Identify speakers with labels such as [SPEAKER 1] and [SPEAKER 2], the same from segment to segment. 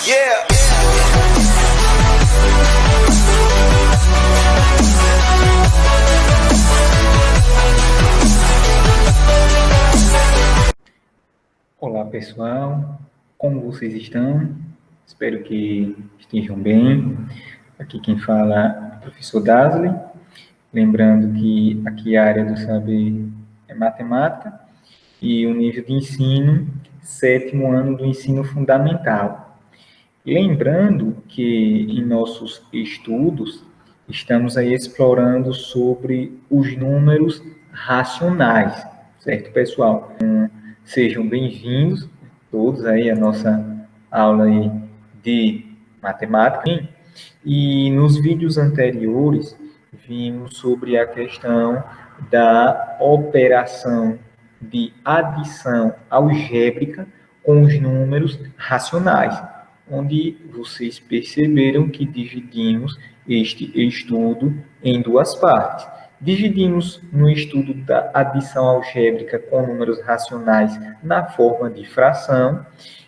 [SPEAKER 1] Yeah.
[SPEAKER 2] Olá pessoal, como vocês estão? Espero que estejam bem. Aqui quem fala é o professor Dasley. Lembrando que aqui a área do saber é matemática e o nível de ensino, 7º ano do ensino fundamental. Lembrando que em nossos estudos estamos aí explorando sobre os números racionais, certo, pessoal? Sejam bem-vindos todos aí à nossa aula aí de matemática. E nos vídeos anteriores vimos sobre a questão da operação de adição algébrica com os números racionais, onde vocês perceberam que dividimos este estudo em duas partes. Dividimos no estudo da adição algébrica com números racionais na forma de fração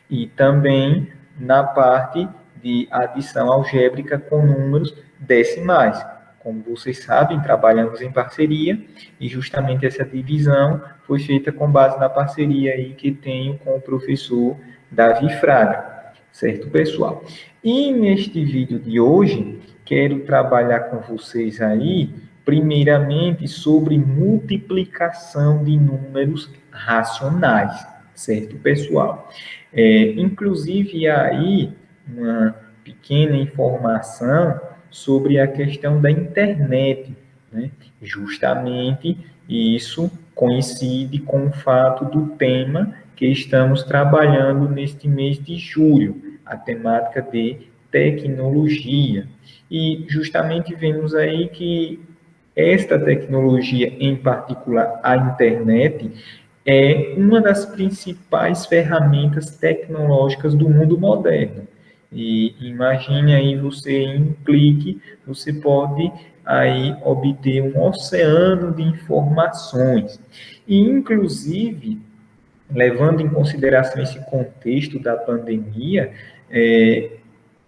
[SPEAKER 2] e também na parte de adição algébrica com números decimais. Como vocês sabem, trabalhamos em parceria e justamente essa divisão foi feita com base na parceria aí que tenho com o professor Davi Fraga, certo, pessoal? E neste vídeo de hoje, quero trabalhar com vocês aí, primeiramente, sobre multiplicação de números racionais, certo, pessoal? Inclusive, aí, uma pequena informação sobre a questão da internet, né? Justamente isso coincide com o fato do tema que estamos trabalhando neste mês de julho, a temática de tecnologia. E justamente vemos aí que esta tecnologia, em particular a internet, é uma das principais ferramentas tecnológicas do mundo moderno. E imagine aí você em um clique, você pode aí obter um oceano de informações. E inclusive, levando em consideração esse contexto da pandemia,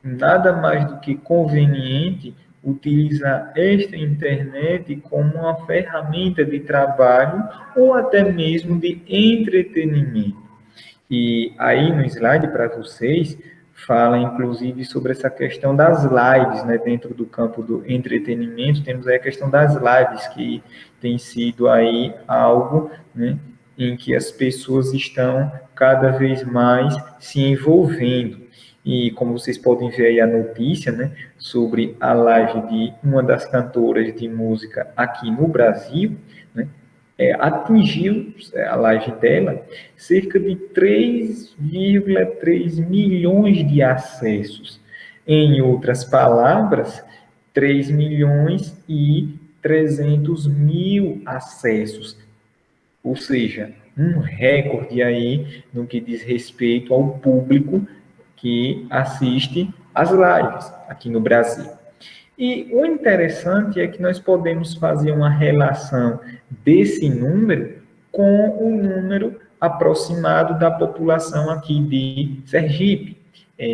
[SPEAKER 2] nada mais do que conveniente utilizar esta internet como uma ferramenta de trabalho ou até mesmo de entretenimento. E aí no slide para vocês fala inclusive sobre essa questão das lives, né, dentro do campo do entretenimento, temos aí a questão das lives que tem sido aí algo, né, em que as pessoas estão cada vez mais se envolvendo. E como vocês podem ver aí a notícia, né, sobre a live de uma das cantoras de música aqui no Brasil, né, atingiu a live dela cerca de 3,3 milhões de acessos. Em outras palavras, 3 milhões e 300 mil acessos. Ou seja, um recorde aí no que diz respeito ao público que assiste às lives aqui no Brasil. E o interessante é que nós podemos fazer uma relação desse número com o número aproximado da população aqui de Sergipe.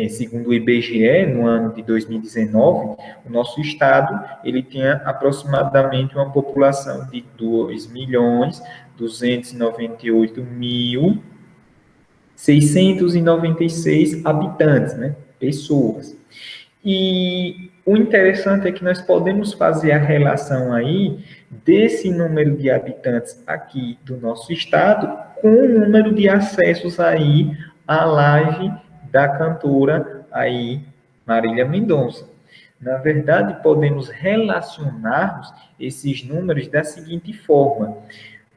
[SPEAKER 2] Segundo o IBGE, no ano de 2019, o nosso estado ele tinha aproximadamente uma população de 2.298.696 habitantes, né? Pessoas. E o interessante é que nós podemos fazer a relação aí desse número de habitantes aqui do nosso estado com o número de acessos aí à live da cantora aí Marília Mendonça. Na verdade, podemos relacionar esses números da seguinte forma: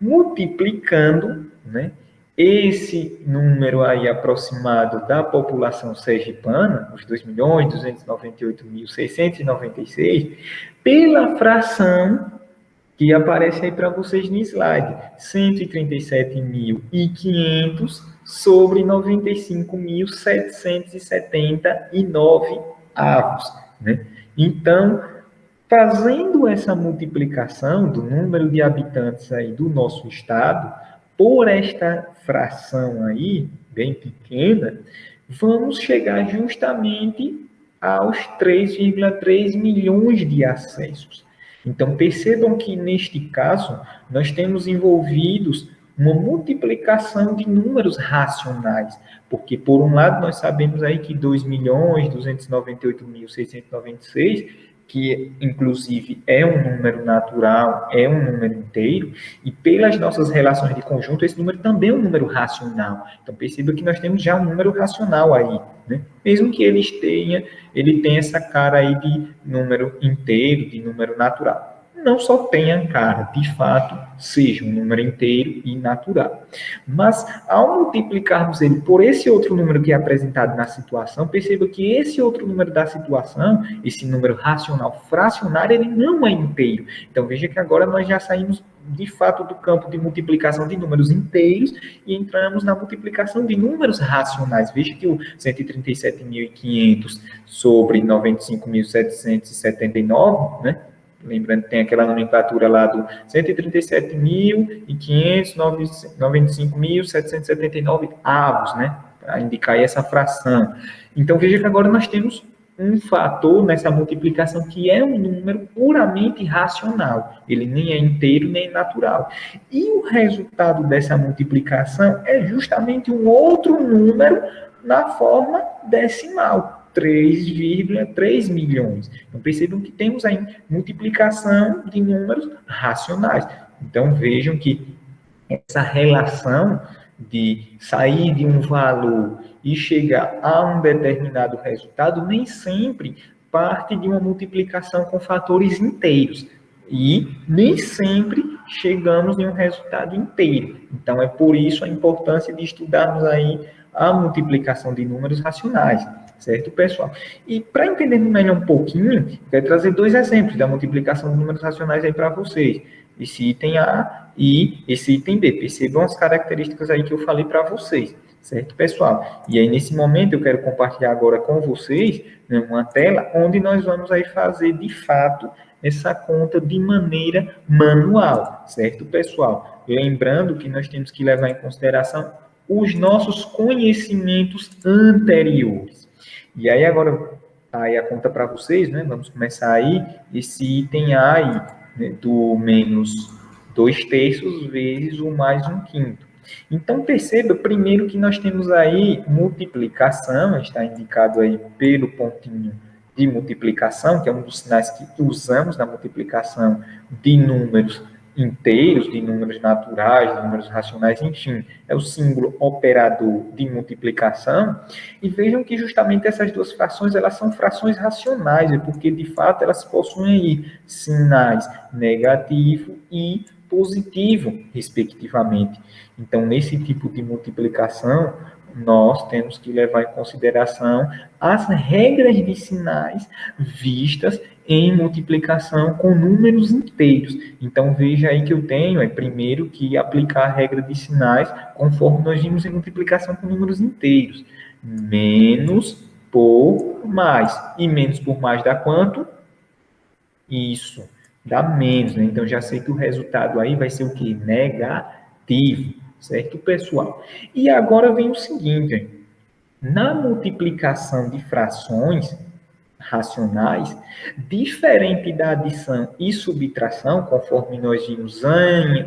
[SPEAKER 2] multiplicando, né, esse número aí aproximado da população sergipana, os 2.298.696, pela fração que aparece aí para vocês no slide, 137.500 sobre 95.779 avos, né? Então, fazendo essa multiplicação do número de habitantes aí do nosso estado por esta fração aí, bem pequena, vamos chegar justamente aos 3,3 milhões de acessos. Então, percebam que, neste caso, nós temos envolvidos uma multiplicação de números racionais, porque, por um lado, nós sabemos aí que 2.298.696, que, inclusive, é um número natural, é um número inteiro, e pelas nossas relações de conjunto, esse número também é um número racional. Então, perceba que nós temos já um número racional aí, né? Mesmo que ele tenha essa cara aí de número inteiro, de número natural. Não só tenha cara, de fato, seja um número inteiro e natural. Mas, ao multiplicarmos ele por esse outro número que é apresentado na situação, perceba que esse outro número da situação, esse número racional fracionário, ele não é inteiro. Então, veja que agora nós já saímos, de fato, do campo de multiplicação de números inteiros e entramos na multiplicação de números racionais. Veja que o 137.500 sobre 95.779, né? Lembrando que tem aquela nomenclatura lá do 137.500, 95.779 avos, né? Para indicar essa fração. Então, veja que agora nós temos um fator nessa multiplicação que é um número puramente racional. Ele nem é inteiro, nem natural. E o resultado dessa multiplicação é justamente um outro número na forma decimal. 3,3 milhões. Então, percebam que temos aí multiplicação de números racionais. Então, vejam que essa relação de sair de um valor e chegar a um determinado resultado nem sempre parte de uma multiplicação com fatores inteiros. E nem sempre chegamos em um resultado inteiro. Então, é por isso a importância de estudarmos aí a multiplicação de números racionais. Certo, pessoal? E para entender melhor um pouquinho, quero trazer dois exemplos da multiplicação de números racionais aí para vocês. Esse item A e esse item B. Percebam as características aí que eu falei para vocês. Certo, pessoal? E aí, nesse momento, eu quero compartilhar agora com vocês, né, uma tela onde nós vamos aí fazer, de fato, essa conta de maneira manual. Certo, pessoal? Lembrando que nós temos que levar em consideração os nossos conhecimentos anteriores. E aí, agora, aí a conta para vocês, né? Vamos começar aí, esse item A aí, né, do menos 2/3 vezes o mais 1/5. Então, perceba, primeiro, que nós temos aí multiplicação, está indicado aí pelo pontinho de multiplicação, que é um dos sinais que usamos na multiplicação de números inteiros, de números naturais, de números racionais, enfim, é o símbolo operador de multiplicação. E vejam que justamente essas duas frações, elas são frações racionais, porque de fato elas possuem aí sinais negativo e positivo, respectivamente. Então, nesse tipo de multiplicação, nós temos que levar em consideração as regras de sinais vistas em multiplicação com números inteiros. Então, veja aí que eu tenho, primeiro, que aplicar a regra de sinais conforme nós vimos em multiplicação com números inteiros. Menos por mais. E menos por mais dá quanto? Isso, dá menos, né? Então, já sei que o resultado aí vai ser o quê? Negativo, certo, pessoal? E agora vem o seguinte, na multiplicação de frações racionais, diferente da adição e subtração, conforme nós vimos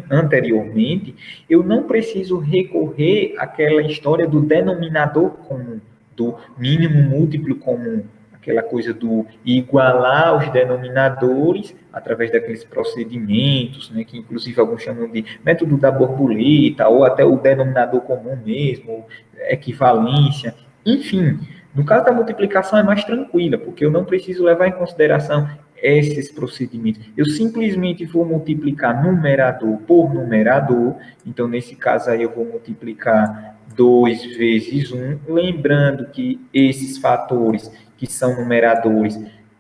[SPEAKER 2] anteriormente, eu não preciso recorrer àquela história do denominador comum, do mínimo múltiplo comum, aquela coisa do igualar os denominadores através daqueles procedimentos, né, que inclusive alguns chamam de método da borboleta, ou até o denominador comum mesmo, equivalência, enfim. No caso da multiplicação é mais tranquila, porque eu não preciso levar em consideração esses procedimentos. Eu simplesmente vou multiplicar numerador por numerador. Então, nesse caso aí, eu vou multiplicar 2 vezes 1. Lembrando que esses fatores que são numeradores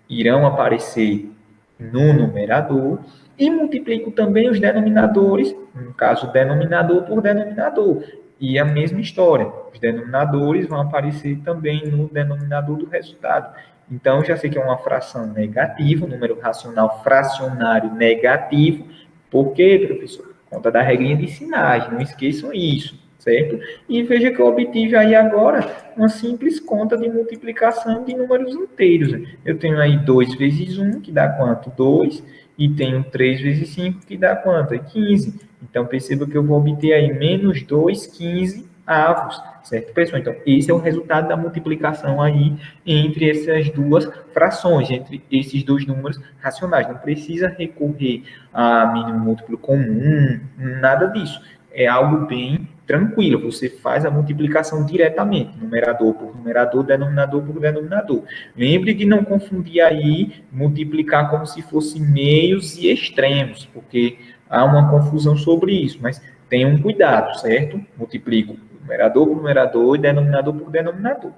[SPEAKER 2] irão aparecer no numerador. E multiplico também os denominadores, no caso, denominador por denominador. E a mesma história, os denominadores vão aparecer também no denominador do resultado. Então, já sei que é uma fração negativa, um número racional fracionário negativo. Por quê, professor? Por conta da regrinha de sinais, não esqueçam isso. certo? E veja que eu obtive aí agora uma simples conta de multiplicação de números inteiros. Eu tenho aí 2 vezes 1, que dá quanto? 2, e tenho 3 vezes 5, que dá quanto? É 15. Então, perceba que eu vou obter aí menos 2, 15 avos, certo, pessoal? Então, esse é o resultado da multiplicação aí entre essas duas frações, entre esses dois números racionais. Não precisa recorrer a mínimo múltiplo comum, nada disso. É algo bem tranquilo. Você faz a multiplicação diretamente, numerador por numerador, denominador por denominador. Lembre de não confundir aí, multiplicar como se fosse meios e extremos, porque há uma confusão sobre isso, mas tenham cuidado, certo? Multiplico numerador por numerador e denominador por denominador.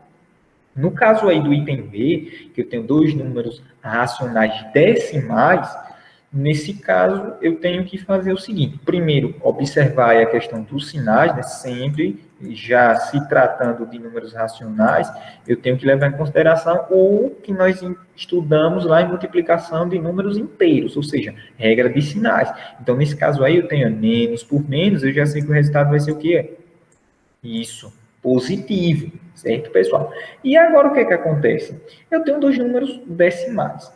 [SPEAKER 2] No caso aí do item B, que eu tenho dois números racionais decimais, nesse caso eu tenho que fazer o seguinte: primeiro, observar a questão dos sinais, né? Sempre, já se tratando de números racionais, eu tenho que levar em consideração o que nós estudamos lá em multiplicação de números inteiros, ou seja, regra de sinais. Então, nesse caso aí, eu tenho menos por menos, eu já sei que o resultado vai ser o quê? Isso, positivo, certo, pessoal? E agora o que é que acontece? Eu tenho dois números decimais.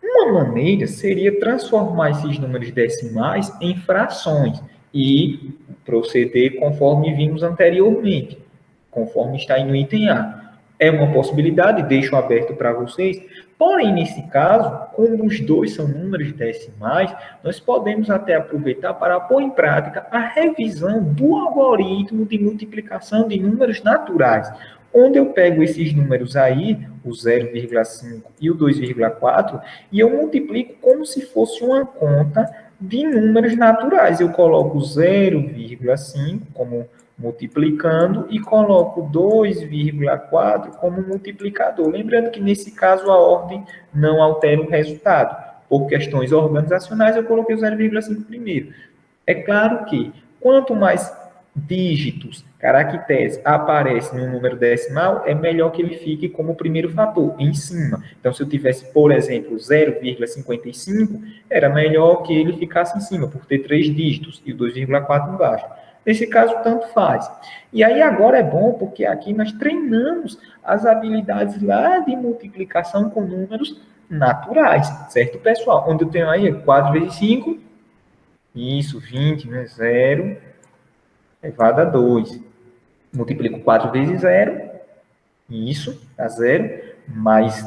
[SPEAKER 2] Uma maneira seria transformar esses números decimais em frações e proceder conforme vimos anteriormente, conforme está aí no item A. É uma possibilidade, deixo aberto para vocês. Porém, nesse caso, como os dois são números decimais, nós podemos até aproveitar para pôr em prática a revisão do algoritmo de multiplicação de números naturais, onde eu pego esses números aí, o 0,5 e o 2,4, e eu multiplico como se fosse uma conta de números naturais. Eu coloco 0,5 como multiplicando e coloco 2,4 como multiplicador. Lembrando que nesse caso a ordem não altera o resultado. Por questões organizacionais, eu coloquei o 0,5 primeiro. É claro que quanto mais dígitos, caracteres aparecem no número decimal, é melhor que ele fique como primeiro fator, em cima. Então, se eu tivesse, por exemplo, 0,55, era melhor que ele ficasse em cima, por ter 3 dígitos, e o 2,4 embaixo. Nesse caso, tanto faz. E aí, agora é bom, porque aqui nós treinamos as habilidades lá de multiplicação com números naturais, certo, pessoal? Onde eu tenho aí 4 vezes 5, isso, 20, né? 0 elevado a 2. Multiplico 4 vezes 0, isso, dá 0, mas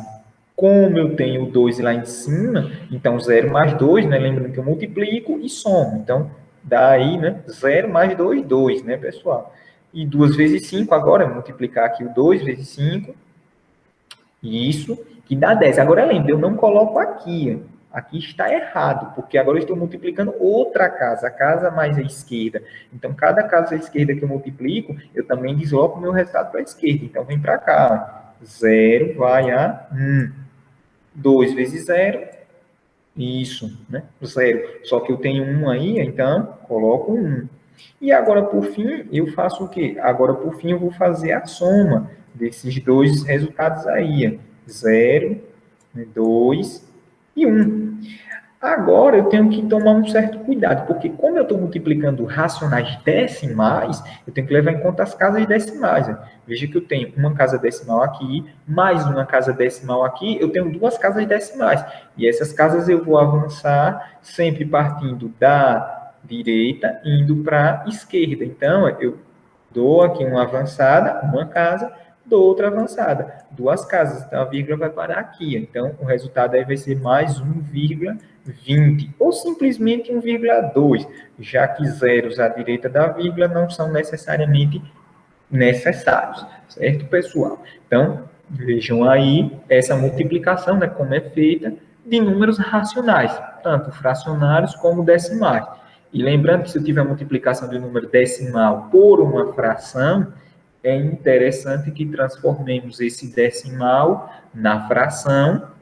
[SPEAKER 2] como eu tenho o 2 lá em cima, então 0 mais 2, né? Lembrando que eu multiplico e somo. Então, dá aí, né? 0 mais 2, 2, né, pessoal? E 2 vezes 5, agora, multiplicar aqui o 2 vezes 5, isso, que dá 10. Agora, lembra, eu não coloco aqui, aqui está errado, porque agora eu estou multiplicando outra casa, a casa mais à esquerda. Então, cada casa à esquerda que eu multiplico, eu também desloco o meu resultado para a esquerda. Então, vem para cá. 0 vai a 1. 2 vezes 0, isso, né? 0. Só que eu tenho 1 aí, então, coloco 1. E agora, por fim, eu faço o quê? Agora, por fim, eu vou fazer a soma desses dois resultados aí. 0, 2 e 1. Agora eu tenho que tomar um certo cuidado, porque como eu estou multiplicando racionais decimais, eu tenho que levar em conta as casas decimais. Né? Veja que eu tenho uma casa decimal aqui, mais uma casa decimal aqui, eu tenho duas casas decimais. E essas casas eu vou avançar sempre partindo da direita, indo para a esquerda. Então, eu dou aqui uma avançada, uma casa, dou outra avançada, duas casas. Então, a vírgula vai parar aqui. Então, o resultado aí vai ser mais 1,20, ou simplesmente 1,2, já que zeros à direita da vírgula não são necessariamente necessários, certo, pessoal? Então, vejam aí essa multiplicação, né, como é feita de números racionais, tanto fracionários como decimais. E lembrando que se eu tiver multiplicação de um número decimal por uma fração, é interessante que transformemos esse decimal na fração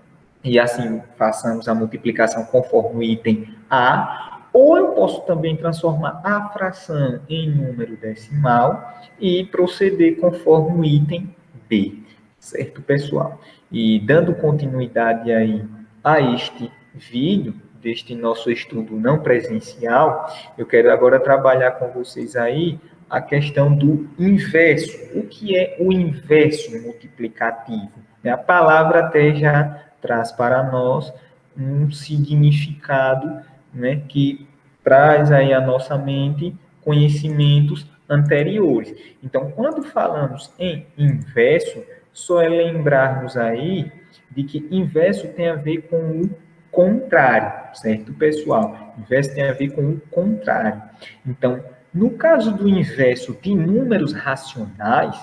[SPEAKER 2] e assim façamos a multiplicação conforme o item A, ou eu posso também transformar a fração em número decimal e proceder conforme o item B, certo, pessoal? E dando continuidade aí a este vídeo, deste nosso estudo não presencial, eu quero agora trabalhar com vocês aí a questão do inverso. O que é o inverso multiplicativo? A palavra até já traz para nós um significado, né, que traz aí à nossa mente conhecimentos anteriores. Então, quando falamos em inverso, só é lembrarmos aí de que inverso tem a ver com o contrário, certo, pessoal? Inverso tem a ver com o contrário. Então, no caso do inverso de números racionais,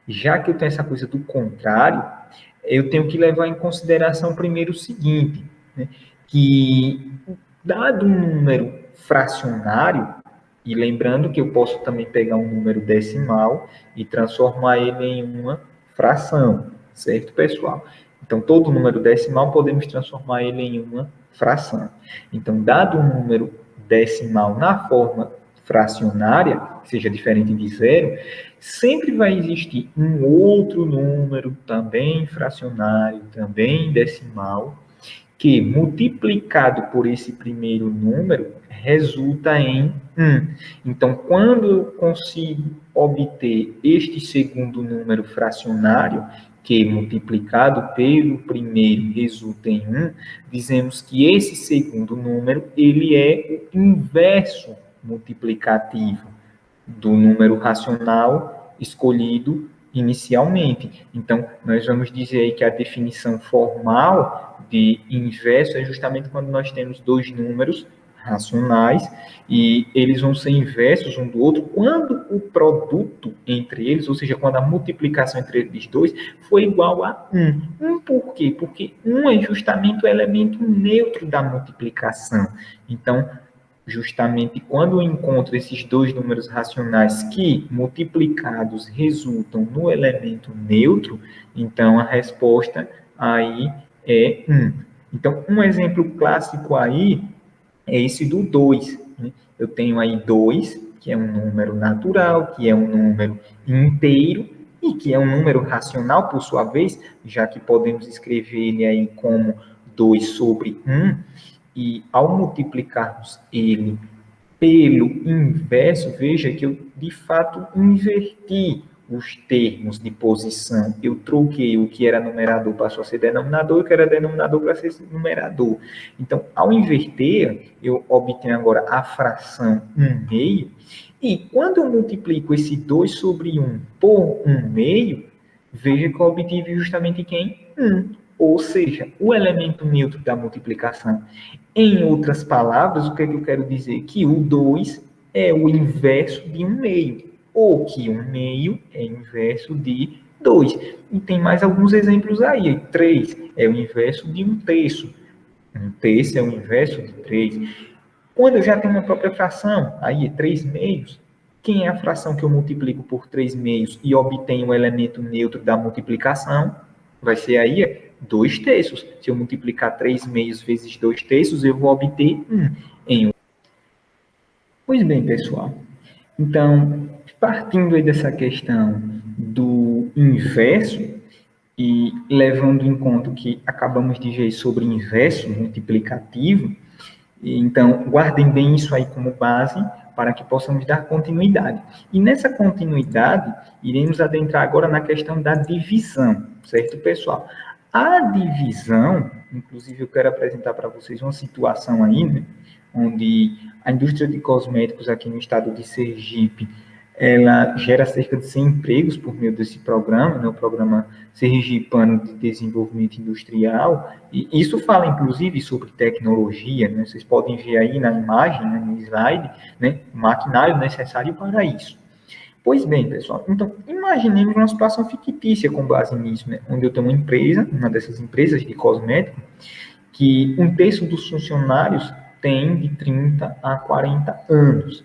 [SPEAKER 2] já que eu tenho essa coisa do contrário, eu tenho que levar em consideração primeiro o seguinte, né, que dado um número fracionário, e lembrando que eu posso também pegar um número decimal e transformar ele em uma fração, certo, pessoal? Então, todo número decimal podemos transformar ele em uma fração. Então, dado um número decimal na forma fracionária, que seja diferente de zero, sempre vai existir um outro número também fracionário, também decimal, que multiplicado por esse primeiro número resulta em 1. Então, quando eu consigo obter este segundo número fracionário, que multiplicado pelo primeiro resulta em 1, dizemos que esse segundo número ele é o inverso multiplicativo do número racional escolhido inicialmente. Então, nós vamos dizer aí que a definição formal de inverso é justamente quando nós temos dois números racionais e eles vão ser inversos um do outro quando o produto entre eles, ou seja, quando a multiplicação entre eles dois for igual a 1. 1 por quê? Porque 1 é justamente o elemento neutro da multiplicação. Então, justamente quando eu encontro esses dois números racionais que, multiplicados, resultam no elemento neutro, então a resposta aí é 1. Então, um exemplo clássico aí é esse do 2. Né? Eu tenho aí 2, que é um número natural, que é um número inteiro, e que é um número racional, por sua vez, já que podemos escrever ele aí como 2 sobre 1, e ao multiplicarmos ele pelo inverso, veja que eu, de fato, inverti os termos de posição. Eu troquei o que era numerador passou a ser denominador, e o que era denominador para ser numerador. Então, ao inverter, eu obtenho agora a fração 1 meio, e quando eu multiplico esse 2 sobre 1 por 1 meio, veja que eu obtive justamente quem? 1. Ou seja, o elemento neutro da multiplicação. Em outras palavras, o que é que eu quero dizer? Que o 2 é o inverso de 1 meio, ou que 1 meio é inverso de 2. E tem mais alguns exemplos aí. 3 é o inverso de 1 terço. 1 terço é o inverso de 3. Quando eu já tenho uma própria fração, aí é 3 meios, quem é a fração que eu multiplico por 3 meios e obtenho o elemento neutro da multiplicação? Vai ser aí 2 terços. Se eu multiplicar 3 meios vezes 2 terços, eu vou obter 1 em 1. Pois bem, pessoal. Então, partindo aí dessa questão do inverso e levando em conta que acabamos de ver sobre inverso multiplicativo, então, guardem bem isso aí como base para que possamos dar continuidade. E nessa continuidade, iremos adentrar agora na questão da divisão, certo, pessoal? A divisão, inclusive eu quero apresentar para vocês uma situação aí, né, onde a indústria de cosméticos aqui no estado de Sergipe, ela gera cerca de 100 empregos por meio desse programa, né, o Programa Sergipano de Desenvolvimento Industrial, e isso fala, inclusive, sobre tecnologia, né, vocês podem ver aí na imagem, né, no slide, né, o maquinário necessário para isso. Pois bem, pessoal, então, imaginemos uma situação fictícia com base nisso, né, onde eu tenho uma empresa, uma dessas empresas de cosméticos, que um terço dos funcionários tem de 30 a 40 anos.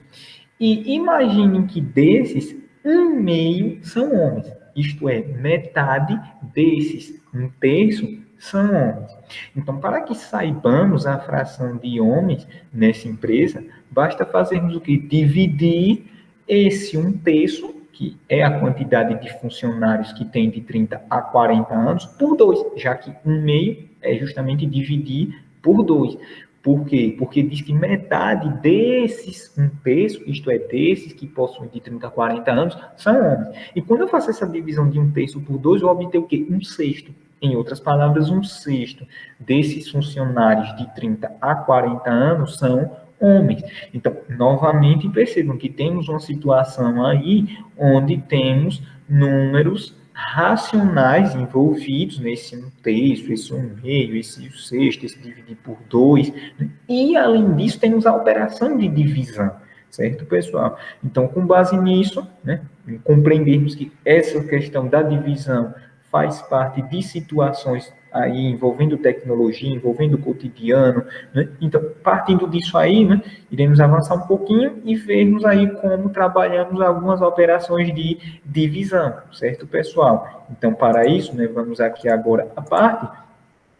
[SPEAKER 2] E imagine que desses, um meio são homens. Isto é, metade desses, um terço, são homens. Então, para que saibamos a fração de homens nessa empresa, basta fazermos o que? Dividir esse um terço, que é a quantidade de funcionários que tem de 30 a 40 anos, por 2, já que um meio é justamente dividir por 2. Por quê? Porque diz que metade desses, um terço, isto é, desses que possuem de 30 a 40 anos, são homens. E quando eu faço essa divisão de um terço por dois, eu vou obter o quê? Um sexto. Em outras palavras, um sexto desses funcionários de 30 a 40 anos são homens. Então, novamente, percebam que temos uma situação aí onde temos números racionais envolvidos nesse um terço, esse um meio, esse um sexto, esse dividir por dois, né? E além disso temos a operação de divisão, certo, pessoal? Então, com base nisso, né, compreendermos que essa questão da divisão faz parte de situações aí envolvendo tecnologia, envolvendo o cotidiano, né? Então, partindo disso aí, né, iremos avançar um pouquinho e vermos aí como trabalhamos algumas operações de divisão, certo, pessoal? Então, para isso, né, vamos aqui agora a parte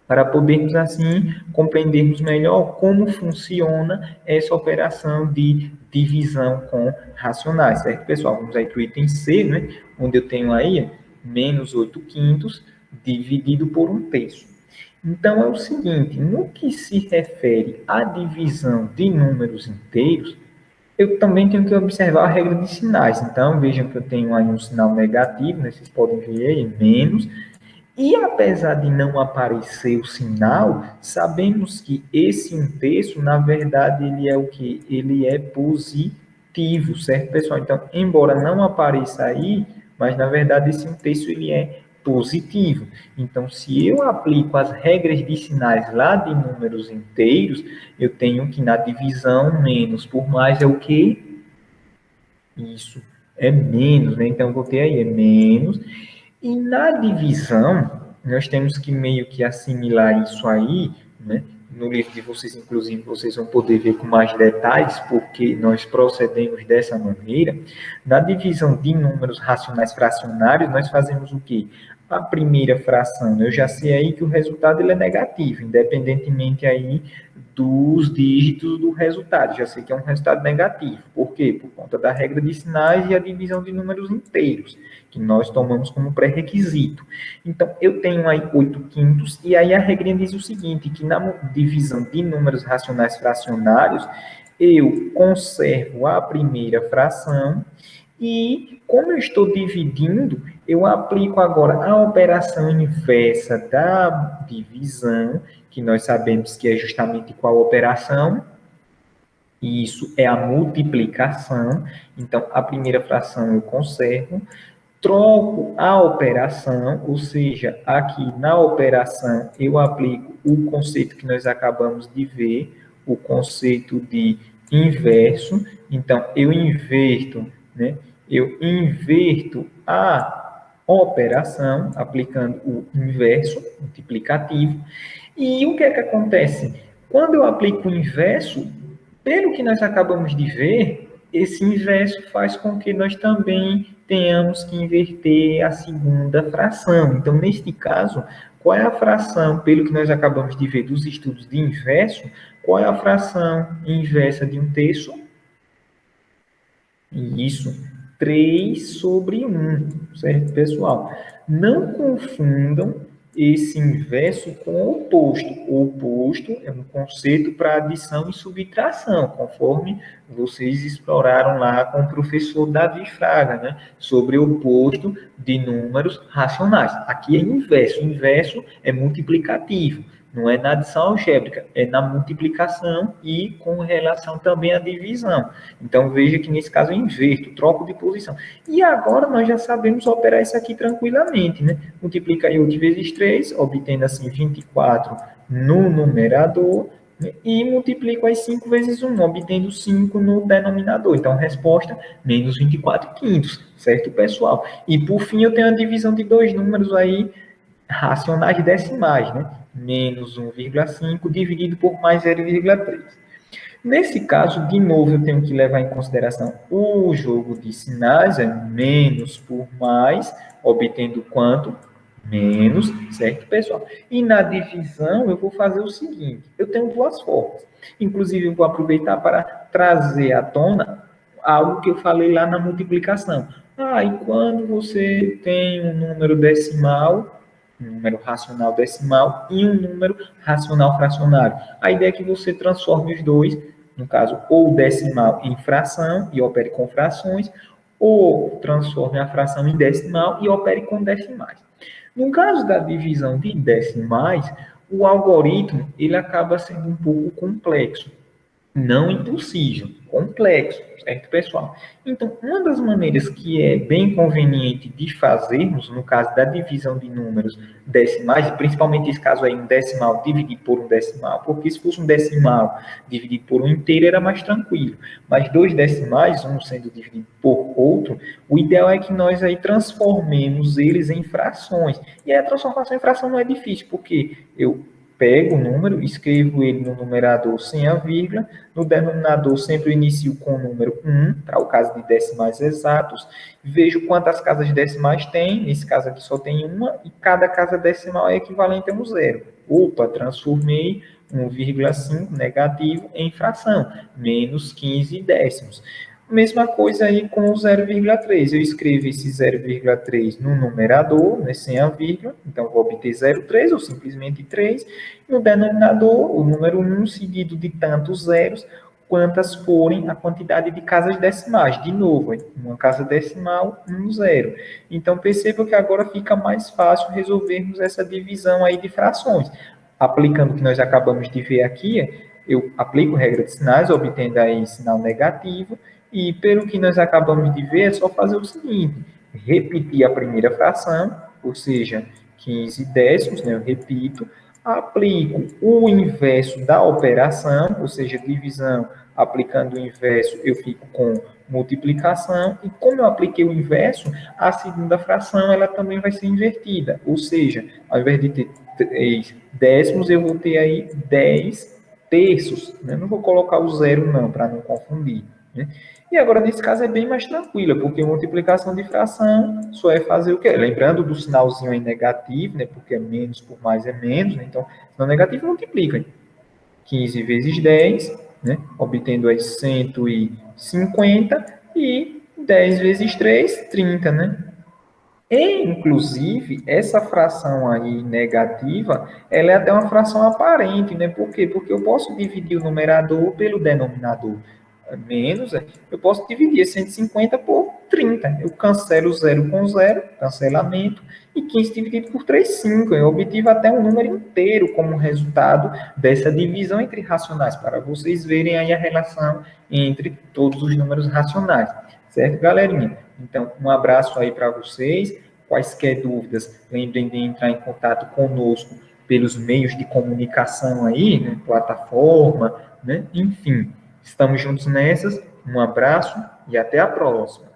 [SPEAKER 2] para podermos, assim, compreendermos melhor como funciona essa operação de divisão com racionais, certo, pessoal? Vamos aí para o item C, né, onde eu tenho aí menos 8 quintos dividido por um terço. Então, é o seguinte, no que se refere à divisão de números inteiros, eu também tenho que observar a regra de sinais. Então, vejam que eu tenho aí um sinal negativo, né? Vocês podem ver aí, menos. E apesar de não aparecer o sinal, sabemos que esse um terço, na verdade, ele é o que? Ele é positivo, certo, pessoal? Então, embora não apareça aí, mas na verdade esse um terço ele é positivo. Então, se eu aplico as regras de sinais lá de números inteiros, eu tenho que na divisão menos por mais é o quê? Isso, é menos, né? Então, vou ter aí, é menos. E na divisão, nós temos que meio que assimilar isso aí, né? No livro de vocês, inclusive, vocês vão poder ver com mais detalhes, porque nós procedemos dessa maneira. Na divisão de números racionais fracionários, nós fazemos o quê? A primeira fração, eu já sei aí que o resultado ele é negativo, independentemente aí dos dígitos do resultado. Já sei que é um resultado negativo. Por quê? Por conta da regra de sinais e a divisão de números inteiros, que nós tomamos como pré-requisito. Então, eu tenho aí 8 quintos, e aí a regrinha diz o seguinte, que na divisão de números racionais fracionários, eu conservo a primeira fração, e como eu estou dividindo, eu aplico agora a operação inversa da divisão, que nós sabemos que é justamente qual operação? Isso é a multiplicação. Então, a primeira fração eu conservo, troco a operação, ou seja, aqui na operação eu aplico o conceito que nós acabamos de ver, o conceito de inverso. Então, eu inverto, né? Eu inverto a operação aplicando o inverso multiplicativo. E o que é que acontece? Quando eu aplico o inverso, pelo que nós acabamos de ver, esse inverso faz com que nós também tenhamos que inverter a segunda fração. Então, neste caso, qual é a fração, pelo que nós acabamos de ver dos estudos de inverso, qual é a fração inversa de um terço? Isso, 3 sobre 1, certo, pessoal? Não confundam esse inverso com o oposto. O oposto é um conceito para adição e subtração, conforme vocês exploraram lá com o professor Davi Fraga, né? Sobre o oposto de números racionais. Aqui é inverso. O inverso é multiplicativo. Não é na adição algébrica, é na multiplicação e com relação também à divisão. Então, veja que nesse caso eu inverto, troco de posição. E agora nós já sabemos operar isso aqui tranquilamente, né? Multiplica aí 8 vezes 3, obtendo assim 24 no numerador, né? E multiplico aí 5 vezes 1, obtendo 5 no denominador. Então, resposta, menos 24 quintos, certo, pessoal? E, por fim, eu tenho a divisão de dois números aí, racionais decimais, né? Menos 1,5 dividido por mais 0,3. Nesse caso, de novo, eu tenho que levar em consideração o jogo de sinais, é menos por mais, obtendo quanto? Menos, certo, pessoal? E na divisão, eu vou fazer o seguinte, eu tenho duas formas. Inclusive, eu vou aproveitar para trazer à tona algo que eu falei lá na multiplicação. E quando você tem um número decimal, um número racional decimal e um número racional fracionário. A ideia é que você transforme os dois, no caso, ou decimal em fração e opere com frações, ou transforme a fração em decimal e opere com decimais. No caso da divisão de decimais, o algoritmo ele acaba sendo um pouco complexo. Não impossível, complexo, certo, pessoal? Então, uma das maneiras que é bem conveniente de fazermos, no caso da divisão de números decimais, e principalmente esse caso aí, um decimal dividido por um decimal, porque se fosse um decimal dividido por um inteiro, era mais tranquilo. Mas dois decimais, um sendo dividido por outro, o ideal é que nós aí transformemos eles em frações. E a transformação em fração não é difícil, porque eu pego o número, escrevo ele no numerador sem a vírgula, no denominador sempre inicio com o número 1, para o caso de decimais exatos, vejo quantas casas decimais tem, nesse caso aqui só tem uma, e cada casa decimal é equivalente a um zero. Opa, transformei 1,5 negativo em fração, menos 15 décimos. Mesma coisa aí com o 0,3. Eu escrevo esse 0,3 no numerador, né, sem a vírgula, então vou obter 0,3 ou simplesmente 3. No denominador, o número 1 seguido de tantos zeros, quantas forem a quantidade de casas decimais. De novo, uma casa decimal, um zero. Então perceba que agora fica mais fácil resolvermos essa divisão aí de frações. Aplicando o que nós acabamos de ver aqui, eu aplico regra de sinais, obtendo aí sinal negativo, e pelo que nós acabamos de ver, é só fazer o seguinte, repetir a primeira fração, ou seja, 15 décimos, né, eu repito, aplico o inverso da operação, ou seja, divisão, aplicando o inverso, eu fico com multiplicação, e como eu apliquei o inverso, a segunda fração ela também vai ser invertida, ou seja, ao invés de ter 3 décimos, eu vou ter aí 10 terços, né? Não vou colocar o zero não, para não confundir, né? E agora, nesse caso, é bem mais tranquila, porque multiplicação de fração só é fazer o quê? Lembrando do sinalzinho aí negativo, né? Porque é menos por mais é menos, né? Então, sinal negativo multiplica. 15 vezes 10, né? Obtendo aí 150, e 10 vezes 3, 30, né? E, inclusive, essa fração aí negativa, ela é até uma fração aparente, né? Por quê? Porque eu posso dividir o numerador pelo denominador menos, eu posso dividir 150 por 30. Eu cancelo zero com zero, cancelamento, e 15 dividido por 3, 5. Eu obtive até um número inteiro como resultado dessa divisão entre racionais, para vocês verem aí a relação entre todos os números racionais. Certo, galerinha? Então, um abraço aí para vocês. Quaisquer dúvidas, lembrem de entrar em contato conosco pelos meios de comunicação aí, né? Plataforma, né? Enfim, estamos juntos nessas. Um abraço e até a próxima.